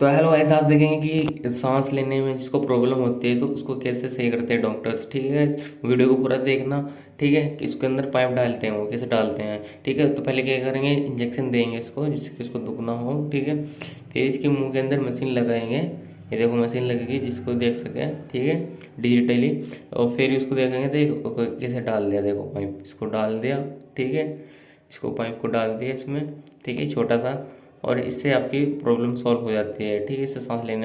तो hello guys, आज देखेंगे कि सांस लेने में जिसको प्रॉब्लम होती है तो उसको कैसे सही करते हैं डॉक्टर्स। ठीक है गाइस, वीडियो को पूरा देखना। ठीक है कि इसके अंदर पाइप डालते हैं, वो कैसे डालते हैं। ठीक है, तो पहले क्या करेंगे, इंजेक्शन देंगे इसको जिससे कि इसको दुख ना हो। ठीक है, फिर इसके मुंह के अंदर मशीन लगाएंगे। ये देखो मशीन लगेगी जिसको देख सकें। ठीक है, डिजिटली। और फिर इसको देखेंगे, देखो कैसे डाल दिया, देखो पाइप इसको डाल दिया। ठीक है, इसको पाइप को डाल दिया इसमें। ठीक है, छोटा सा। और इससे आपकी प्रॉब्लम सॉल्व हो जाती है। ठीक है, इससे सांस लेने में